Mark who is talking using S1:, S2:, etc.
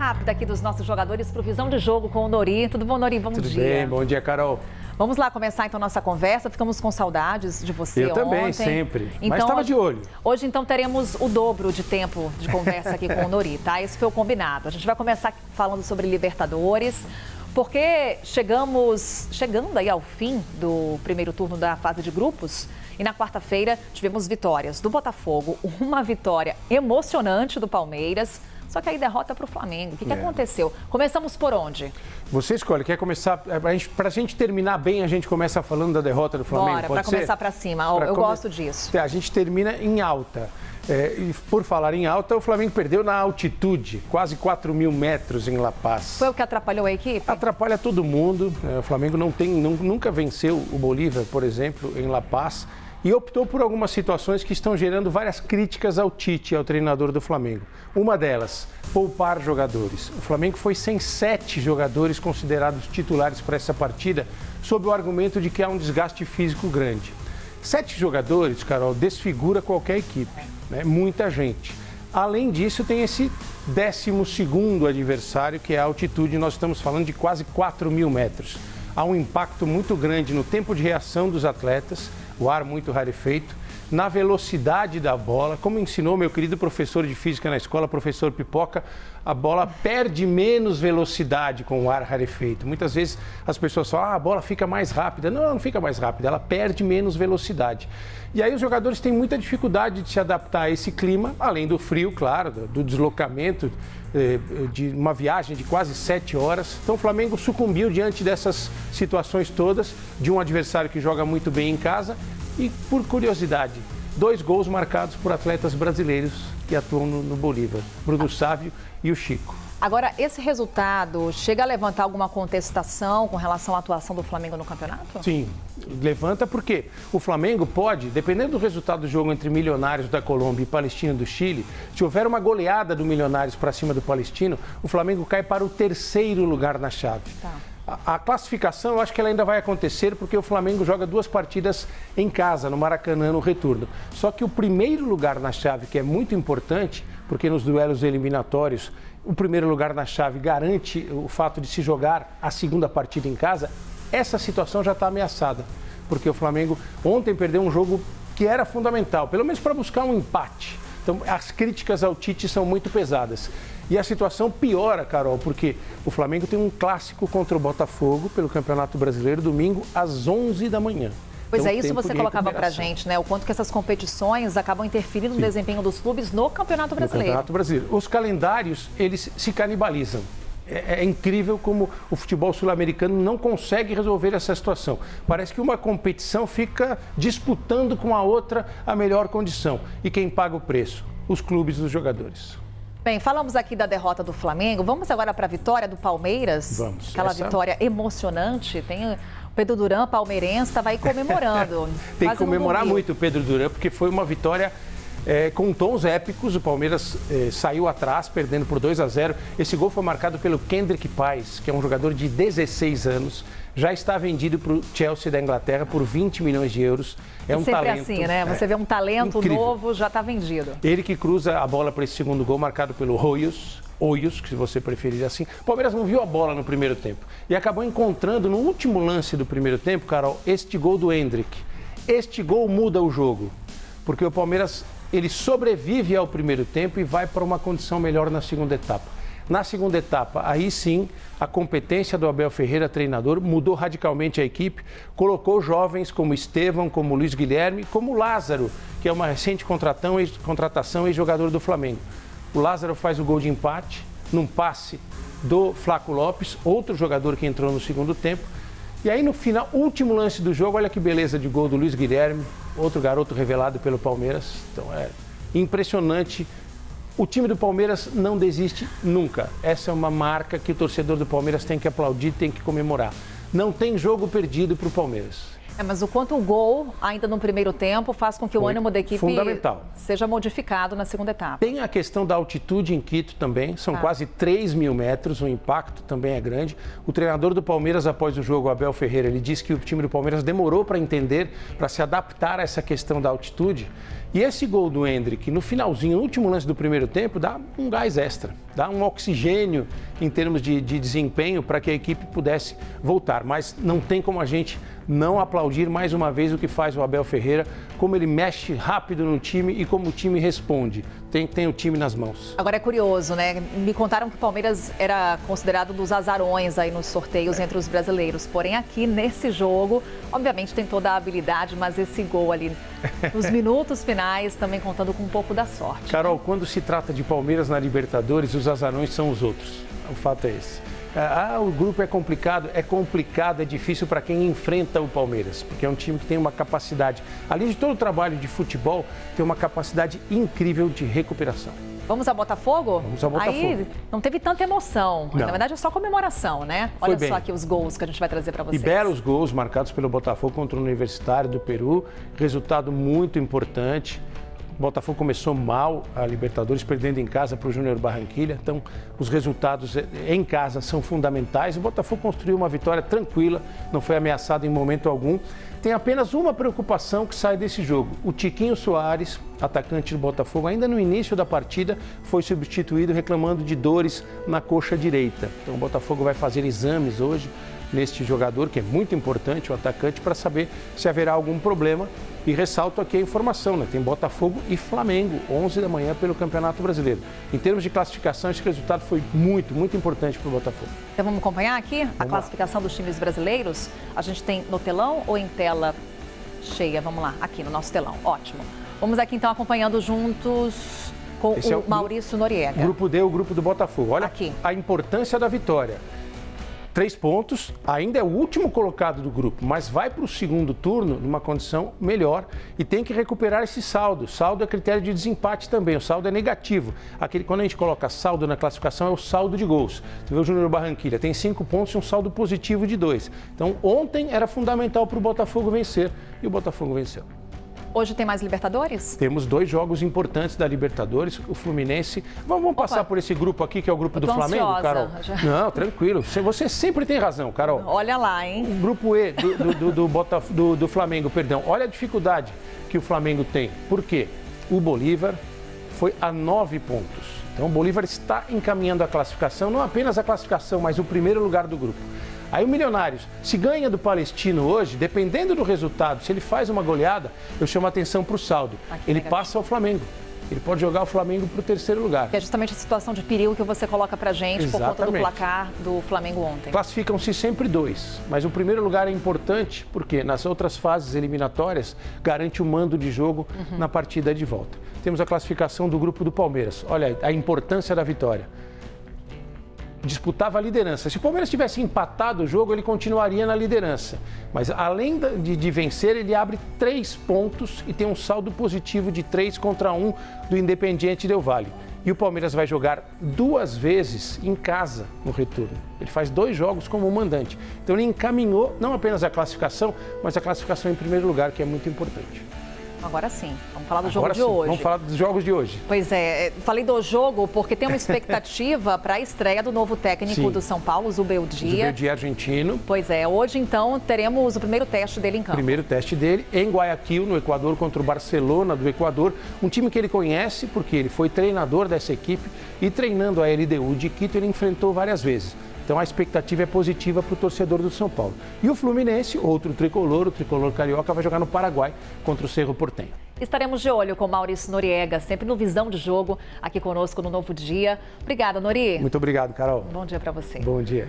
S1: rápida aqui dos nossos jogadores para o Visão de Jogo com o Nori. Tudo bom, Nori? Bom dia.
S2: Tudo bem, bom dia, Carol.
S1: Vamos lá começar então nossa conversa. Ficamos com saudades de você ontem.
S2: Eu também, sempre.
S1: Então,
S2: mas estava de olho.
S1: Hoje, então, teremos o dobro de tempo de conversa aqui com o Nori, tá? Esse foi o combinado. A gente vai começar falando sobre Libertadores, porque chegando aí ao fim do primeiro turno da fase de grupos. E na quarta-feira tivemos vitórias do Botafogo, uma vitória emocionante do Palmeiras, só que aí derrota para o Flamengo. O que aconteceu? Começamos por onde?
S2: Você escolhe, quer começar? Para a gente terminar bem, a gente começa falando da derrota do Flamengo.
S1: Bora, para começar para cima. Eu gosto disso.
S2: A gente termina em alta. E por falar em alta, o Flamengo perdeu na altitude, quase 4 mil metros em La Paz.
S1: Foi o que atrapalhou a equipe?
S2: Atrapalha todo mundo. O Flamengo nunca venceu o Bolívar, por exemplo, em La Paz. E optou por algumas situações que estão gerando várias críticas ao Tite, ao treinador do Flamengo. Uma delas, poupar jogadores. O Flamengo foi sem 7 jogadores considerados titulares para essa partida, sob o argumento de que há um desgaste físico grande. 7 jogadores, Carol, desfigura qualquer equipe, né? Muita gente. Além disso, tem esse 12º adversário, que é a altitude. Nós estamos falando de quase 4 mil metros. Há um impacto muito grande no tempo de reação dos atletas, o ar muito rarefeito, na velocidade da bola. Como ensinou meu querido professor de física na escola, professor Pipoca, a bola perde menos velocidade com o ar rarefeito. Muitas vezes as pessoas falam, a bola fica mais rápida. Não, não fica mais rápida, ela perde menos velocidade. E aí os jogadores têm muita dificuldade de se adaptar a esse clima, além do frio, claro, do deslocamento, de uma viagem de quase 7 horas. Então o Flamengo sucumbiu diante dessas situações todas, de um adversário que joga muito bem em casa e, por curiosidade, 2 gols marcados por atletas brasileiros que atuam no Bolívar, Bruno Sávio e o Chico.
S1: Agora, esse resultado chega a levantar alguma contestação com relação à atuação do Flamengo no campeonato?
S2: Sim, levanta porque o Flamengo pode, dependendo do resultado do jogo entre Milionários da Colômbia e Palestino do Chile, se houver uma goleada do Milionários para cima do Palestino, o Flamengo cai para o 3º lugar na chave.
S1: Tá.
S2: A classificação, eu acho que ela ainda vai acontecer porque o Flamengo joga 2 partidas em casa, no Maracanã, no retorno. Só que o primeiro lugar na chave, que é muito importante, porque nos duelos eliminatórios, o primeiro lugar na chave garante o fato de se jogar a segunda partida em casa, essa situação já está ameaçada. Porque o Flamengo ontem perdeu um jogo que era fundamental, pelo menos para buscar um empate. Então, as críticas ao Tite são muito pesadas. E a situação piora, Carol, porque o Flamengo tem um clássico contra o Botafogo pelo Campeonato Brasileiro, domingo, às 11 da manhã.
S1: Pois
S2: então,
S1: é, isso você colocava pra gente, né? O quanto que essas competições acabam interferindo no desempenho dos clubes no Campeonato Brasileiro.
S2: No Campeonato Brasileiro. Os calendários, eles se canibalizam. É incrível como o futebol sul-americano não consegue resolver essa situação. Parece que uma competição fica disputando com a outra a melhor condição. E quem paga o preço? Os clubes dos jogadores.
S1: Bem, falamos aqui da derrota do Flamengo. Vamos agora para a vitória do Palmeiras.
S2: Vamos.
S1: Aquela vitória emocionante. Tem o Pedro Duran, palmeirense, estava aí comemorando.
S2: Tem que comemorar muito o Pedro Duran, porque foi uma vitória com tons épicos. O Palmeiras saiu atrás, perdendo por 2-0. Esse gol foi marcado pelo Kendrick Pais, que é um jogador de 16 anos. Já está vendido para o Chelsea da Inglaterra por 20 milhões de euros. É um
S1: sempre
S2: talento.
S1: Assim, né? Você vê um talento
S2: incrível.
S1: Novo, já está vendido.
S2: Ele que cruza a bola para esse segundo gol, marcado pelo Hoyos, que se você preferir assim. O Palmeiras não viu a bola no primeiro tempo. E acabou encontrando no último lance do primeiro tempo, Carol, este gol do Hendrick. Este gol muda o jogo. Porque o Palmeiras, ele sobrevive ao primeiro tempo e vai para uma condição melhor na segunda etapa. Na segunda etapa, aí sim, a competência do Abel Ferreira, treinador, mudou radicalmente a equipe, colocou jovens como Estevão, como Luiz Guilherme, como Lázaro, que é uma recente contratação e jogador do Flamengo. O Lázaro faz o gol de empate, num passe do Flaco Lopes, outro jogador que entrou no segundo tempo. E aí no final, último lance do jogo, olha que beleza de gol do Luiz Guilherme, outro garoto revelado pelo Palmeiras. Então é impressionante. O time do Palmeiras não desiste nunca. Essa é uma marca que o torcedor do Palmeiras tem que aplaudir, tem que comemorar. Não tem jogo perdido para o Palmeiras.
S1: Mas o quanto o gol, ainda no primeiro tempo, faz com que o ânimo da equipe seja modificado na segunda etapa.
S2: Tem a questão da altitude em Quito também, são quase 3.000 metros, o impacto também é grande. O treinador do Palmeiras, após o jogo, Abel Ferreira, ele disse que o time do Palmeiras demorou para entender, para se adaptar a essa questão da altitude. E esse gol do Endrick, no finalzinho, no último lance do primeiro tempo, dá um gás extra, dá um oxigênio em termos de desempenho para que a equipe pudesse voltar. Mas não tem como a gente não aplaudir mais uma vez o que faz o Abel Ferreira, como ele mexe rápido no time e como o time responde. Tem o time nas mãos.
S1: Agora é curioso, né? Me contaram que o Palmeiras era considerado dos azarões aí nos sorteios entre os brasileiros. Porém, aqui nesse jogo, obviamente tem toda a habilidade, mas esse gol ali nos minutos finais também contando com um pouco da sorte.
S2: Carol, quando se trata de Palmeiras na Libertadores, os azarões são os outros. O fato é esse. O grupo é complicado, é difícil para quem enfrenta o Palmeiras, porque é um time que tem uma capacidade, além de todo o trabalho de futebol, tem uma capacidade incrível de recuperação.
S1: Vamos a Botafogo?
S2: Vamos a Botafogo.
S1: Aí não teve tanta emoção,
S2: não.
S1: Na verdade é só comemoração, né? Olha só aqui os gols que a gente vai trazer para vocês.
S2: E belos gols marcados pelo Botafogo contra o Universitário do Peru, resultado muito importante. O Botafogo começou mal a Libertadores, perdendo em casa para o Júnior Barranquilla. Então, os resultados em casa são fundamentais. O Botafogo construiu uma vitória tranquila, não foi ameaçado em momento algum. Tem apenas uma preocupação que sai desse jogo. O Tiquinho Soares, atacante do Botafogo, ainda no início da partida, foi substituído reclamando de dores na coxa direita. Então, o Botafogo vai fazer exames hoje neste jogador, que é muito importante, o atacante, para saber se haverá algum problema. E ressalto aqui a informação, né? Tem Botafogo e Flamengo, 11 da manhã pelo Campeonato Brasileiro. Em termos de classificação, esse resultado foi muito importante para o Botafogo.
S1: Então vamos acompanhar aqui a classificação dos times brasileiros? A gente tem no telão ou em tela cheia? Vamos lá, aqui no nosso telão. Ótimo. Vamos aqui então acompanhando juntos com o Maurício Noriega.
S2: Grupo D, o grupo do Botafogo. Olha
S1: aqui
S2: a importância da vitória. 3 pontos, ainda é o último colocado do grupo, mas vai para o segundo turno numa condição melhor e tem que recuperar esse saldo. Saldo é critério de desempate também, o saldo é negativo. Quando a gente coloca saldo na classificação é o saldo de gols. Você vê o Júnior Barranquilla, tem 5 pontos e um saldo positivo de 2. Então ontem era fundamental para o Botafogo vencer e o Botafogo venceu.
S1: Hoje tem mais Libertadores?
S2: Temos 2 jogos importantes da Libertadores, o Fluminense. Vamos passar por esse grupo aqui, que é o grupo do Flamengo,
S1: ansiosa.
S2: Carol? Não, tranquilo. Você sempre tem razão, Carol.
S1: Olha lá, hein?
S2: O grupo E do Flamengo, perdão. Olha a dificuldade que o Flamengo tem. Por quê? O Bolívar foi a 9 pontos. Então, o Bolívar está encaminhando a classificação, não apenas a classificação, mas o primeiro lugar do grupo. Aí o Milionários, se ganha do Palestino hoje, dependendo do resultado, se ele faz uma goleada, eu chamo a atenção para o saldo. Ele passa ao Flamengo. Ele pode jogar o Flamengo para o terceiro lugar.
S1: Que é justamente a situação de perigo que você coloca para a gente por conta do placar do Flamengo ontem.
S2: Classificam-se sempre 2, mas o primeiro lugar é importante porque nas outras fases eliminatórias garante o mando de jogo na partida de volta. Temos a classificação do grupo do Palmeiras. Olha a importância da vitória. Disputava a liderança. Se o Palmeiras tivesse empatado o jogo, ele continuaria na liderança. Mas além de vencer, ele abre 3 pontos e tem um saldo positivo de 3 contra 1 do Independiente Del Valle. E o Palmeiras vai jogar 2 vezes em casa no retorno. Ele faz 2 jogos como mandante. Então ele encaminhou não apenas a classificação, mas a classificação em primeiro lugar, que é muito importante.
S1: Agora sim, vamos falar do jogo de hoje.
S2: Vamos falar dos jogos de hoje.
S1: Pois é, falei do jogo porque tem uma expectativa para a estreia do novo técnico do São Paulo, Zubeldia.
S2: Zubeldia argentino.
S1: Pois é, hoje então teremos o primeiro teste dele em campo.
S2: Primeiro teste dele em Guayaquil, no Equador, contra o Barcelona do Equador. Um time que ele conhece porque ele foi treinador dessa equipe e treinando a LDU de Quito ele enfrentou várias vezes. Então a expectativa é positiva para o torcedor do São Paulo. E o Fluminense, outro tricolor, o tricolor carioca, vai jogar no Paraguai contra o Cerro Porteño.
S1: Estaremos de olho com o Maurício Noriega, sempre no Visão de Jogo, aqui conosco no Novo Dia. Obrigada, Nori.
S2: Muito obrigado, Carol.
S1: Bom dia para você.
S2: Bom dia.